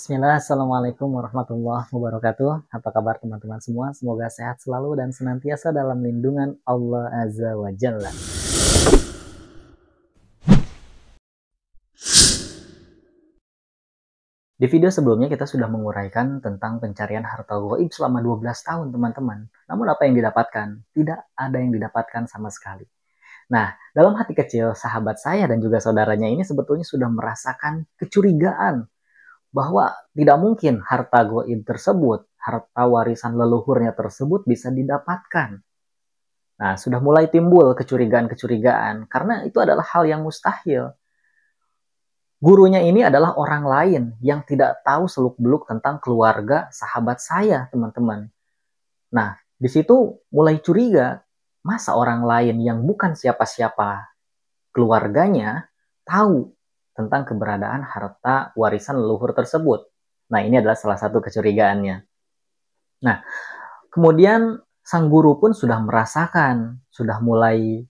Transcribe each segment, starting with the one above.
Bismillah, Assalamualaikum warahmatullahi wabarakatuh. Apa kabar teman-teman semua? Semoga sehat selalu dan senantiasa dalam lindungan Allah Azza wa Jalla. Di video sebelumnya kita sudah menguraikan tentang pencarian harta gaib selama 12 tahun teman-teman. Namun apa yang didapatkan? Tidak ada yang didapatkan sama sekali. Nah, dalam hati kecil sahabat saya dan juga saudaranya ini sebetulnya sudah merasakan kecurigaan bahwa tidak mungkin harta gaib tersebut, harta warisan leluhurnya tersebut bisa didapatkan. Nah, sudah mulai timbul kecurigaan-kecurigaan karena itu adalah hal yang mustahil. Gurunya ini adalah orang lain yang tidak tahu seluk-beluk tentang keluarga sahabat saya, teman-teman. Nah, di situ mulai curiga, masa orang lain yang bukan siapa-siapa keluarganya tahu tentang keberadaan harta warisan leluhur tersebut. Nah, ini adalah salah satu kecurigaannya. Nah, kemudian sang guru pun sudah merasakan, sudah mulai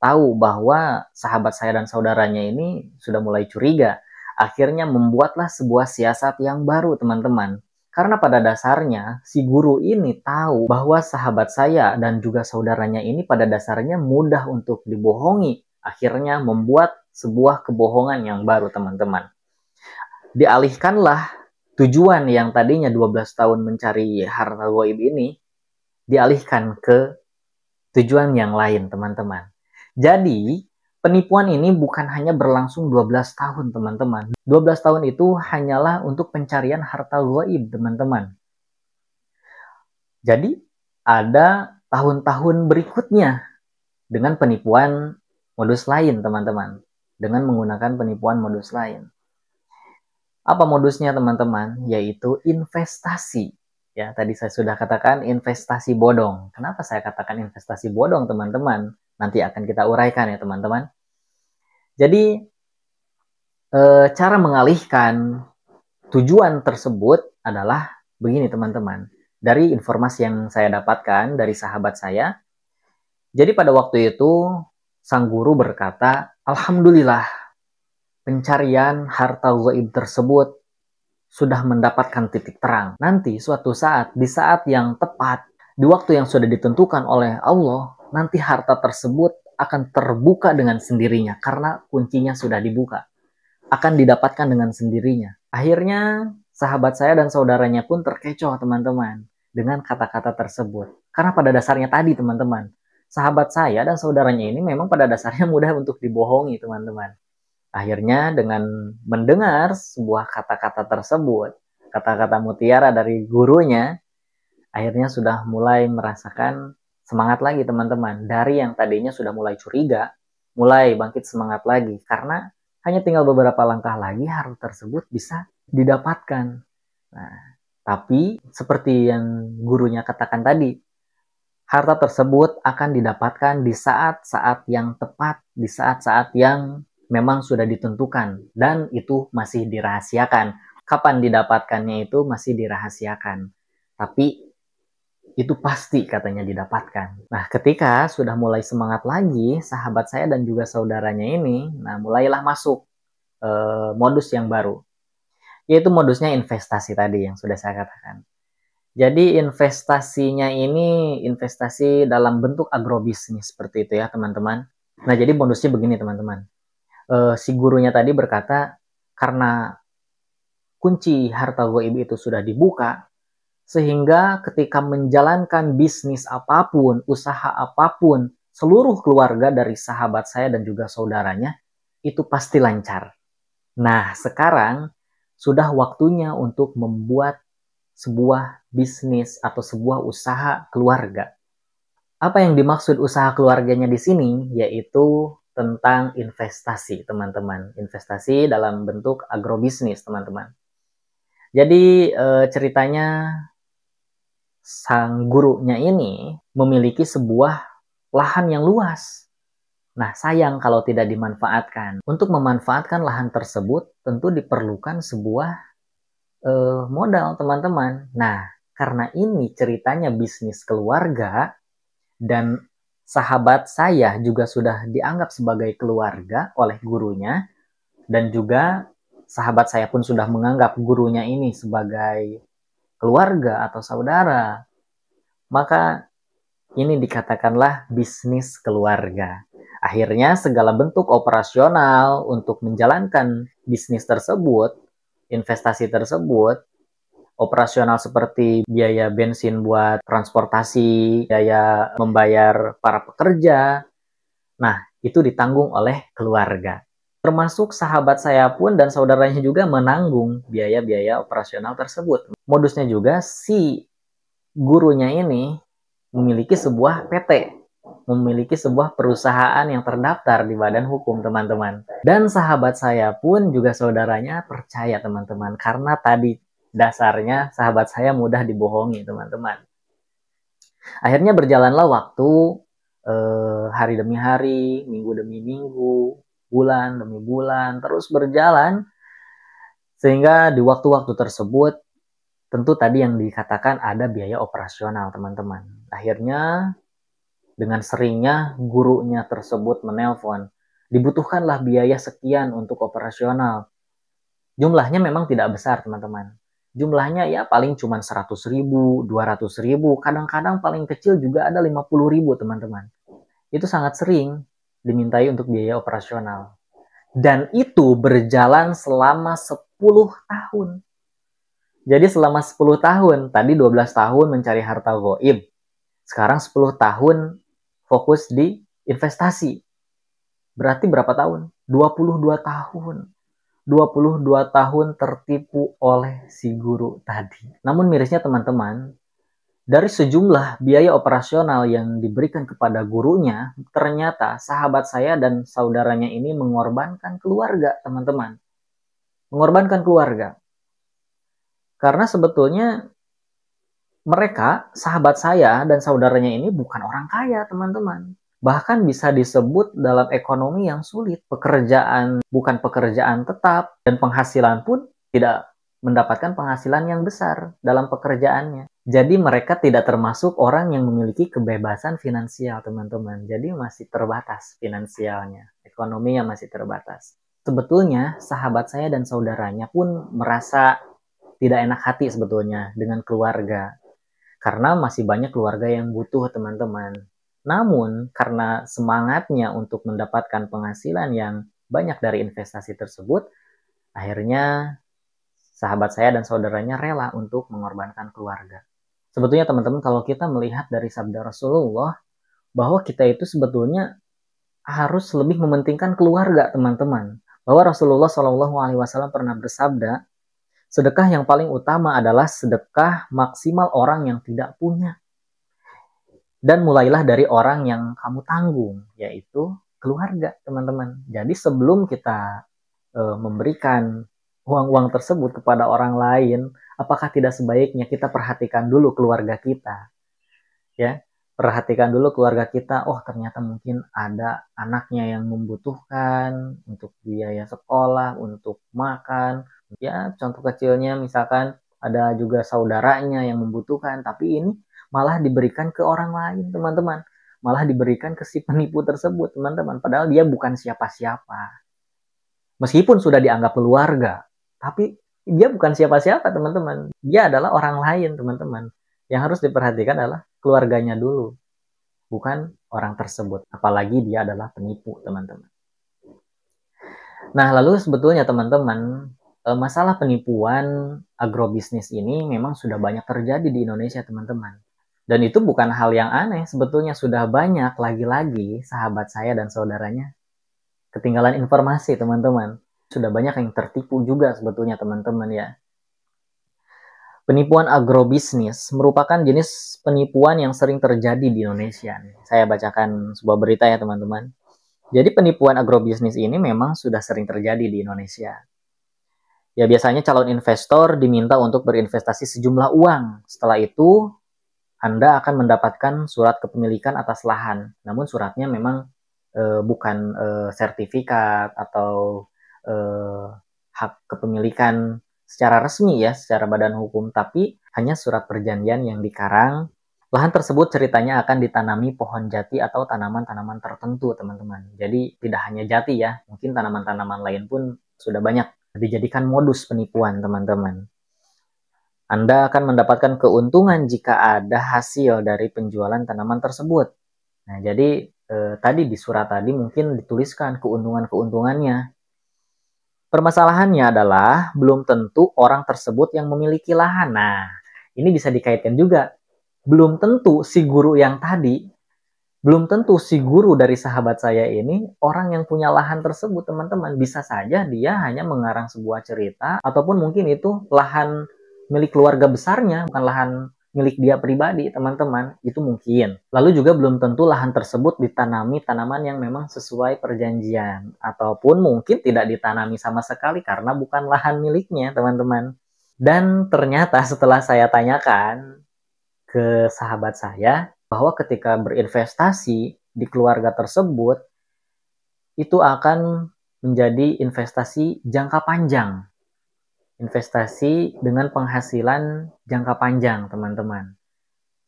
tahu bahwa sahabat saya dan saudaranya ini sudah mulai curiga. Akhirnya membuatlah sebuah siasat yang baru, teman-teman. Karena pada dasarnya si guru ini tahu bahwa sahabat saya dan juga saudaranya ini pada dasarnya mudah untuk dibohongi. Akhirnya membuat sebuah kebohongan yang baru, teman-teman. Dialihkanlah tujuan yang tadinya 12 tahun mencari harta gaib ini, dialihkan ke tujuan yang lain, teman-teman. Jadi, penipuan ini bukan hanya berlangsung 12 tahun, teman-teman. 12 tahun itu hanyalah untuk pencarian harta gaib, teman-teman. Jadi, ada tahun-tahun berikutnya dengan penipuan modus lain, teman-teman. Dengan menggunakan penipuan modus lain. Apa modusnya, teman-teman? Yaitu investasi. Ya, tadi saya sudah katakan investasi bodong. Kenapa saya katakan investasi bodong, teman-teman? Nanti akan kita uraikan ya, teman-teman. Jadi, cara mengalihkan tujuan tersebut adalah begini, teman-teman. Dari informasi yang saya dapatkan dari sahabat saya, jadi pada waktu itu, sang guru berkata, Alhamdulillah, pencarian harta gaib tersebut sudah mendapatkan titik terang. Nanti suatu saat, di saat yang tepat, di waktu yang sudah ditentukan oleh Allah, nanti harta tersebut akan terbuka dengan sendirinya karena kuncinya sudah dibuka. Akan didapatkan dengan sendirinya. Akhirnya sahabat saya dan saudaranya pun terkecoh, teman-teman, dengan kata-kata tersebut. Karena pada dasarnya tadi, teman-teman, sahabat saya dan saudaranya ini memang pada dasarnya mudah untuk dibohongi, teman-teman. Akhirnya dengan mendengar sebuah kata-kata tersebut, kata-kata mutiara dari gurunya, akhirnya sudah mulai merasakan semangat lagi, teman-teman. Dari yang tadinya sudah mulai curiga, mulai bangkit semangat lagi. Karena hanya tinggal beberapa langkah lagi harta tersebut bisa didapatkan. Nah, tapi seperti yang gurunya katakan tadi, harta tersebut akan didapatkan di saat-saat yang tepat, di saat-saat yang memang sudah ditentukan, dan itu masih dirahasiakan. Kapan didapatkannya itu masih dirahasiakan. Tapi itu pasti katanya didapatkan. Nah, ketika sudah mulai semangat lagi, sahabat saya dan juga saudaranya ini, nah mulailah masuk modus yang baru. Yaitu modusnya investasi tadi yang sudah saya katakan. Jadi investasinya ini investasi dalam bentuk agrobisnis seperti itu ya, teman-teman. Nah, jadi modusnya begini, teman-teman. Si gurunya tadi berkata, karena kunci harta gaib itu sudah dibuka, sehingga ketika menjalankan bisnis apapun, usaha apapun, seluruh keluarga dari sahabat saya dan juga saudaranya, itu pasti lancar. Nah, sekarang sudah waktunya untuk membuat sebuah bisnis atau sebuah usaha keluarga. Apa yang dimaksud usaha keluarganya di sini? Yaitu tentang investasi, teman-teman. Investasi dalam bentuk agrobisnis, teman-teman. Jadi ceritanya sang gurunya ini memiliki sebuah lahan yang luas. Nah, sayang kalau tidak dimanfaatkan. Untuk memanfaatkan lahan tersebut tentu diperlukan sebuah modal, teman-teman. Nah, karena ini ceritanya bisnis keluarga dan sahabat saya juga sudah dianggap sebagai keluarga oleh gurunya, dan juga sahabat saya pun sudah menganggap gurunya ini sebagai keluarga atau saudara, maka ini dikatakanlah bisnis keluarga. Akhirnya segala bentuk operasional untuk menjalankan bisnis tersebut, investasi tersebut, operasional seperti biaya bensin buat transportasi, biaya membayar para pekerja, nah itu ditanggung oleh keluarga. Termasuk sahabat saya pun dan saudaranya juga menanggung biaya-biaya operasional tersebut. Modusnya juga si gurunya ini memiliki sebuah PT, memiliki sebuah perusahaan yang terdaftar di badan hukum, teman-teman. Dan sahabat saya pun juga saudaranya percaya, teman-teman, karena tadi dasarnya sahabat saya mudah dibohongi, teman-teman. Akhirnya berjalanlah waktu, hari demi hari, minggu demi minggu, bulan demi bulan, terus berjalan, sehingga di waktu-waktu tersebut tentu tadi yang dikatakan ada biaya operasional, teman-teman. Akhirnya dengan seringnya gurunya tersebut menelpon, dibutuhkanlah biaya sekian untuk operasional. Jumlahnya memang tidak besar, teman-teman. Jumlahnya ya paling cuma 100.000, 200.000, kadang-kadang paling kecil juga ada 50.000, teman-teman. Itu sangat sering dimintai untuk biaya operasional. Dan itu berjalan selama 10 tahun. Jadi selama 10 tahun, tadi 12 tahun mencari harta gaib. Sekarang 10 tahun fokus di investasi. Berarti berapa tahun? 22 tahun. 22 tahun tertipu oleh si guru tadi. Namun mirisnya, teman-teman, dari sejumlah biaya operasional yang diberikan kepada gurunya, ternyata sahabat saya dan saudaranya ini mengorbankan keluarga, teman-teman. Mengorbankan keluarga. Karena sebetulnya mereka, sahabat saya dan saudaranya ini bukan orang kaya, teman-teman. Bahkan bisa disebut dalam ekonomi yang sulit. Pekerjaan bukan pekerjaan tetap, dan penghasilan pun tidak mendapatkan penghasilan yang besar dalam pekerjaannya. Jadi mereka tidak termasuk orang yang memiliki kebebasan finansial, teman-teman. Jadi masih terbatas finansialnya, ekonominya masih terbatas. Sebetulnya sahabat saya dan saudaranya pun merasa tidak enak hati sebetulnya dengan keluarga. Karena masih banyak keluarga yang butuh, teman-teman. Namun, karena semangatnya untuk mendapatkan penghasilan yang banyak dari investasi tersebut, akhirnya sahabat saya dan saudaranya rela untuk mengorbankan keluarga. Sebetulnya, teman-teman, kalau kita melihat dari sabda Rasulullah, bahwa kita itu sebetulnya harus lebih mementingkan keluarga, teman-teman. Bahwa Rasulullah SAW pernah bersabda, sedekah yang paling utama adalah sedekah maksimal orang yang tidak punya. Dan mulailah dari orang yang kamu tanggung, yaitu keluarga, teman-teman. Jadi sebelum kita memberikan uang-uang tersebut kepada orang lain, apakah tidak sebaiknya kita perhatikan dulu keluarga kita? Ya, perhatikan dulu keluarga kita. Oh, ternyata mungkin ada anaknya yang membutuhkan untuk biaya sekolah, untuk makan. Ya, contoh kecilnya misalkan ada juga saudaranya yang membutuhkan, tapi ini malah diberikan ke orang lain, teman-teman. Malah diberikan ke si penipu tersebut, teman-teman. Padahal dia bukan siapa-siapa. Meskipun sudah dianggap keluarga, tapi dia bukan siapa-siapa, teman-teman. Dia adalah orang lain, teman-teman. Yang harus diperhatikan adalah keluarganya dulu, bukan orang tersebut. Apalagi dia adalah penipu, teman-teman. Nah, lalu sebetulnya, teman-teman, masalah penipuan agrobisnis ini memang sudah banyak terjadi di Indonesia, teman-teman. Dan itu bukan hal yang aneh, sebetulnya sudah banyak lagi-lagi sahabat saya dan saudaranya ketinggalan informasi, teman-teman. Sudah banyak yang tertipu juga sebetulnya, teman-teman ya. Penipuan agrobisnis merupakan jenis penipuan yang sering terjadi di Indonesia. Saya bacakan sebuah berita ya, teman-teman. Jadi penipuan agrobisnis ini memang sudah sering terjadi di Indonesia. Ya, biasanya calon investor diminta untuk berinvestasi sejumlah uang. Setelah itu, Anda akan mendapatkan surat kepemilikan atas lahan. Namun suratnya memang bukan sertifikat atau hak kepemilikan secara resmi ya, secara badan hukum, tapi hanya surat perjanjian yang dikarang. Lahan tersebut ceritanya akan ditanami pohon jati atau tanaman-tanaman tertentu, teman-teman. Jadi tidak hanya jati ya, mungkin tanaman-tanaman lain pun sudah banyak dijadikan modus penipuan, teman-teman. Anda akan mendapatkan keuntungan jika ada hasil dari penjualan tanaman tersebut. Nah, jadi tadi di surat tadi mungkin dituliskan keuntungan-keuntungannya. Permasalahannya adalah belum tentu orang tersebut yang memiliki lahan. Nah, ini bisa dikaitkan juga. Belum tentu si guru yang tadi, belum tentu si guru dari sahabat saya ini orang yang punya lahan tersebut, teman-teman. Bisa saja dia hanya mengarang sebuah cerita, ataupun mungkin itu lahan milik keluarga besarnya, bukan lahan milik dia pribadi, teman-teman. Itu mungkin. Lalu juga belum tentu lahan tersebut ditanami tanaman yang memang sesuai perjanjian, ataupun mungkin tidak ditanami sama sekali karena bukan lahan miliknya, teman-teman. Dan ternyata setelah saya tanyakan ke sahabat saya, bahwa ketika berinvestasi di keluarga tersebut, itu akan menjadi investasi jangka panjang. Investasi dengan penghasilan jangka panjang, teman-teman.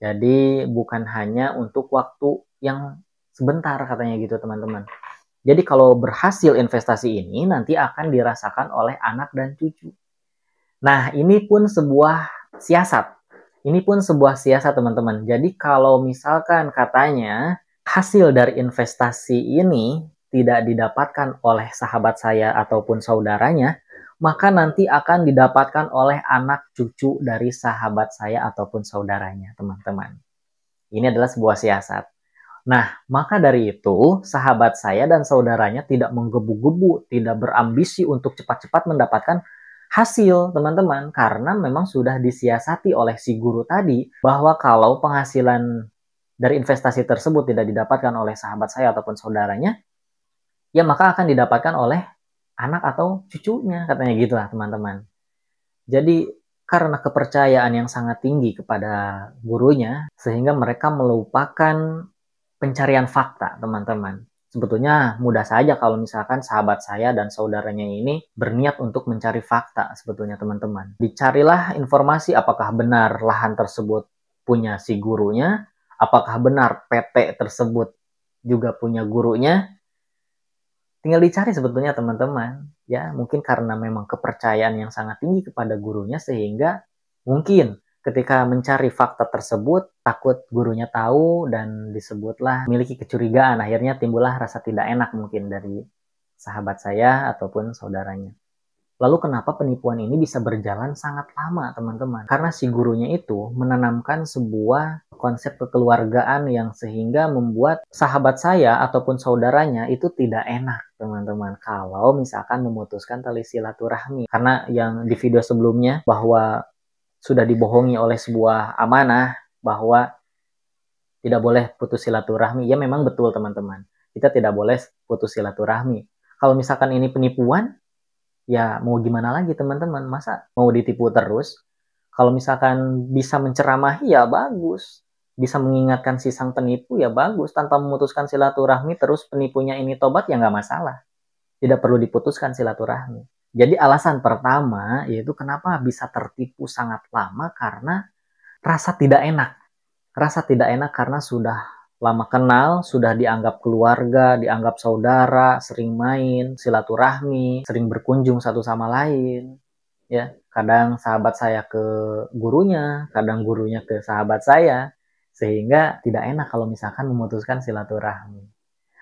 Jadi bukan hanya untuk waktu yang sebentar, katanya gitu, teman-teman. Jadi kalau berhasil investasi ini nanti akan dirasakan oleh anak dan cucu. Nah, ini pun sebuah siasat. Ini pun sebuah siasat, teman-teman. Jadi kalau misalkan katanya hasil dari investasi ini tidak didapatkan oleh sahabat saya ataupun saudaranya, maka nanti akan didapatkan oleh anak cucu dari sahabat saya ataupun saudaranya, teman-teman. Ini adalah sebuah siasat. Nah, maka dari itu, sahabat saya dan saudaranya tidak menggebu-gebu, tidak berambisi untuk cepat-cepat mendapatkan hasil, teman-teman, karena memang sudah disiasati oleh si guru tadi bahwa kalau penghasilan dari investasi tersebut tidak didapatkan oleh sahabat saya ataupun saudaranya, ya maka akan didapatkan oleh anak atau cucunya, katanya gitu lah, teman-teman. Jadi karena kepercayaan yang sangat tinggi kepada gurunya, sehingga mereka melupakan pencarian fakta, teman-teman. Sebetulnya mudah saja kalau misalkan sahabat saya dan saudaranya ini berniat untuk mencari fakta, sebetulnya, teman-teman. Dicarilah informasi apakah benar lahan tersebut punya si gurunya, apakah benar PT tersebut juga punya gurunya. Tinggal dicari sebetulnya, teman-teman. Ya, mungkin karena memang kepercayaan yang sangat tinggi kepada gurunya, sehingga mungkin ketika mencari fakta tersebut, takut gurunya tahu dan disebutlah memiliki kecurigaan. Akhirnya timbullah rasa tidak enak mungkin dari sahabat saya ataupun saudaranya. Lalu kenapa penipuan ini bisa berjalan sangat lama, teman-teman? Karena si gurunya itu menanamkan sebuah konsep kekeluargaan yang sehingga membuat sahabat saya ataupun saudaranya itu tidak enak, teman-teman, kalau misalkan memutuskan tali silaturahmi. Karena yang di video sebelumnya bahwa sudah dibohongi oleh sebuah amanah bahwa tidak boleh putus silaturahmi. Ya memang betul, teman-teman. Kita tidak boleh putus silaturahmi. Kalau misalkan ini penipuan, ya mau gimana lagi, teman-teman? Masa mau ditipu terus? Kalau misalkan bisa menceramahi, ya bagus. Bisa mengingatkan si sang penipu, ya bagus. Tanpa memutuskan silaturahmi, terus penipunya ini tobat, ya nggak masalah. Tidak perlu diputuskan silaturahmi. Jadi alasan pertama, yaitu kenapa bisa tertipu sangat lama, karena rasa tidak enak. Rasa tidak enak karena sudah lama kenal, sudah dianggap keluarga, dianggap saudara, sering main, silaturahmi, sering berkunjung satu sama lain. Ya, kadang sahabat saya ke gurunya, kadang gurunya ke sahabat saya, sehingga tidak enak kalau misalkan memutuskan silaturahmi.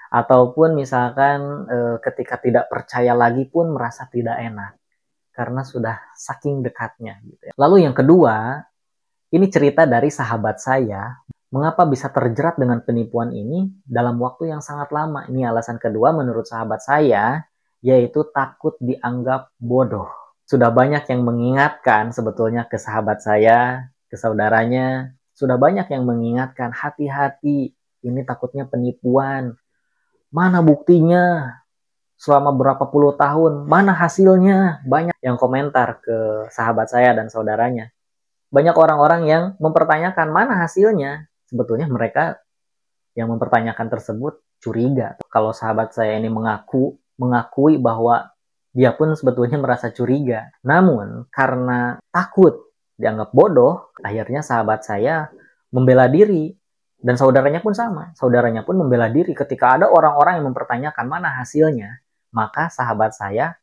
Ataupun misalkan ketika tidak percaya lagi pun merasa tidak enak karena sudah saking dekatnya gitu ya. Lalu yang kedua, ini cerita dari sahabat saya, mengapa bisa terjerat dengan penipuan ini dalam waktu yang sangat lama. Ini alasan kedua menurut sahabat saya, yaitu takut dianggap bodoh. Sudah banyak yang mengingatkan sebetulnya ke sahabat saya, ke saudaranya. Sudah banyak yang mengingatkan, hati-hati, ini takutnya penipuan. Mana buktinya? Selama berapa puluh tahun, mana hasilnya? Banyak yang komentar ke sahabat saya dan saudaranya. Banyak orang-orang yang mempertanyakan mana hasilnya. Sebetulnya mereka yang mempertanyakan tersebut curiga. Kalau sahabat saya ini mengakui bahwa dia pun sebetulnya merasa curiga. Namun karena takut dianggap bodoh, akhirnya sahabat saya membela diri. Dan saudaranya pun sama. Saudaranya pun membela diri ketika ada orang-orang yang mempertanyakan mana hasilnya. Maka sahabat saya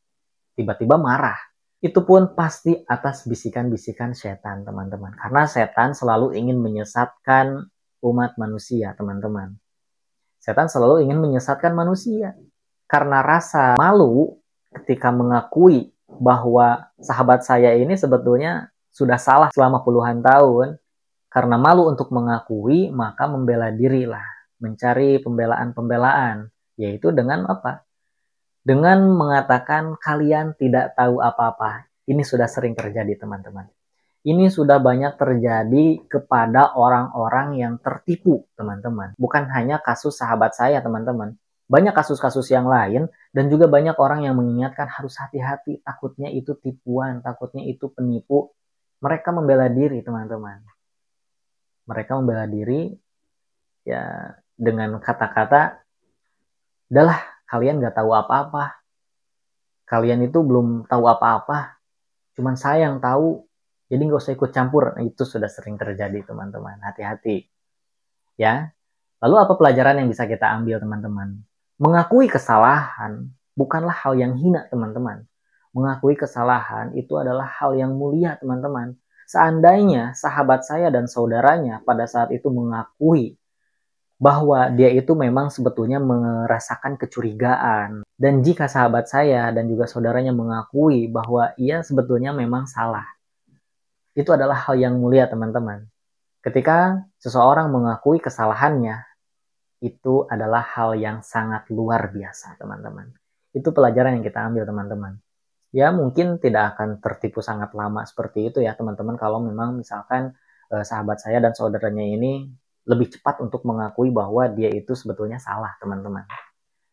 tiba-tiba marah. Itu pun pasti atas bisikan-bisikan setan, teman-teman. Karena setan selalu ingin menyesatkan umat manusia, teman-teman. Setan selalu ingin menyesatkan manusia. Karena rasa malu ketika mengakui bahwa sahabat saya ini sebetulnya sudah salah selama puluhan tahun. Karena malu untuk mengakui, maka membela dirilah. Mencari pembelaan-pembelaan. Yaitu dengan apa? Dengan mengatakan kalian tidak tahu apa-apa. Ini sudah sering terjadi, teman-teman. Ini sudah banyak terjadi kepada orang-orang yang tertipu, teman-teman. Bukan hanya kasus sahabat saya, teman-teman. Banyak kasus-kasus yang lain, dan juga banyak orang yang mengingatkan harus hati-hati, takutnya itu tipuan, takutnya itu penipu. Mereka membela diri, teman-teman. Mereka membela diri ya dengan kata-kata, udahlah, kalian gak tahu apa-apa. Kalian itu belum tahu apa-apa. Cuman saya yang tahu. Jadi gak usah ikut campur. Nah, itu sudah sering terjadi, teman-teman. Hati-hati. Ya. Lalu apa pelajaran yang bisa kita ambil, teman-teman? Mengakui kesalahan bukanlah hal yang hina, teman-teman. Mengakui kesalahan itu adalah hal yang mulia, teman-teman. Seandainya sahabat saya dan saudaranya pada saat itu mengakui bahwa dia itu memang sebetulnya merasakan kecurigaan. Dan jika sahabat saya dan juga saudaranya mengakui bahwa ia sebetulnya memang salah, itu adalah hal yang mulia, teman-teman. Ketika seseorang mengakui kesalahannya, itu adalah hal yang sangat luar biasa, teman-teman. Itu pelajaran yang kita ambil, teman-teman. Ya, mungkin tidak akan tertipu sangat lama seperti itu ya, teman-teman, kalau memang misalkan sahabat saya dan saudaranya ini lebih cepat untuk mengakui bahwa dia itu sebetulnya salah, teman-teman.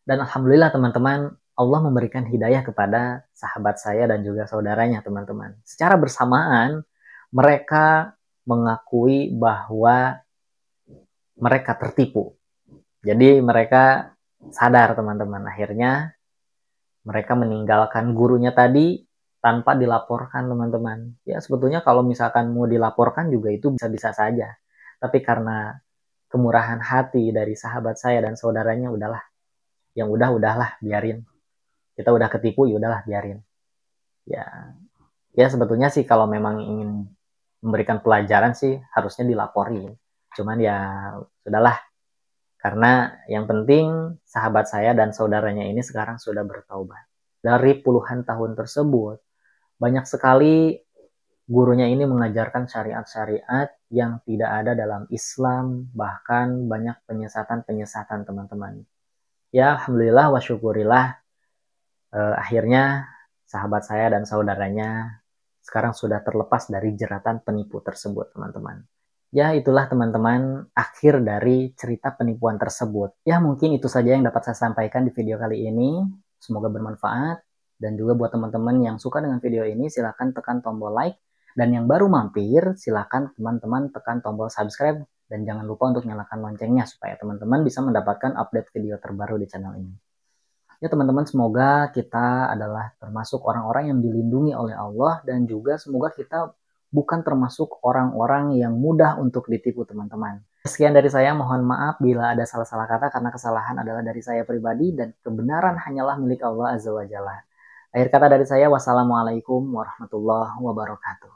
Dan alhamdulillah, teman-teman, Allah memberikan hidayah kepada sahabat saya dan juga saudaranya, teman-teman. Secara bersamaan, mereka mengakui bahwa mereka tertipu. Jadi mereka sadar, teman-teman. Akhirnya mereka meninggalkan gurunya tadi tanpa dilaporkan, teman-teman. Ya, sebetulnya kalau misalkan mau dilaporkan juga itu bisa-bisa saja. Tapi karena kemurahan hati dari sahabat saya dan saudaranya, udahlah. Yang udahlah, biarin. Kita udah ketipu, ya udahlah, biarin. Ya sebetulnya sih kalau memang ingin memberikan pelajaran sih harusnya dilaporin. Cuman ya sudahlah. Karena yang penting sahabat saya dan saudaranya ini sekarang sudah bertaubat. Dari puluhan tahun tersebut, banyak sekali gurunya ini mengajarkan syariat-syariat yang tidak ada dalam Islam, bahkan banyak penyesatan-penyesatan, teman-teman. Ya, alhamdulillah wa syukurillah, akhirnya sahabat saya dan saudaranya sekarang sudah terlepas dari jeratan penipu tersebut, teman-teman. Ya, itulah teman-teman akhir dari cerita penipuan tersebut. Ya, mungkin itu saja yang dapat saya sampaikan di video kali ini. Semoga bermanfaat. Dan juga buat teman-teman yang suka dengan video ini, silahkan tekan tombol like. Dan yang baru mampir, silahkan teman-teman tekan tombol subscribe. Dan jangan lupa untuk nyalakan loncengnya supaya teman-teman bisa mendapatkan update video terbaru di channel ini. Ya teman-teman, semoga kita adalah termasuk orang-orang yang dilindungi oleh Allah. Dan juga semoga kita bukan termasuk orang-orang yang mudah untuk ditipu, teman-teman. Sekian dari saya, mohon maaf bila ada salah-salah kata karena kesalahan adalah dari saya pribadi dan kebenaran hanyalah milik Allah Azza wa Jalla. Akhir kata dari saya, wassalamualaikum warahmatullahi wabarakatuh.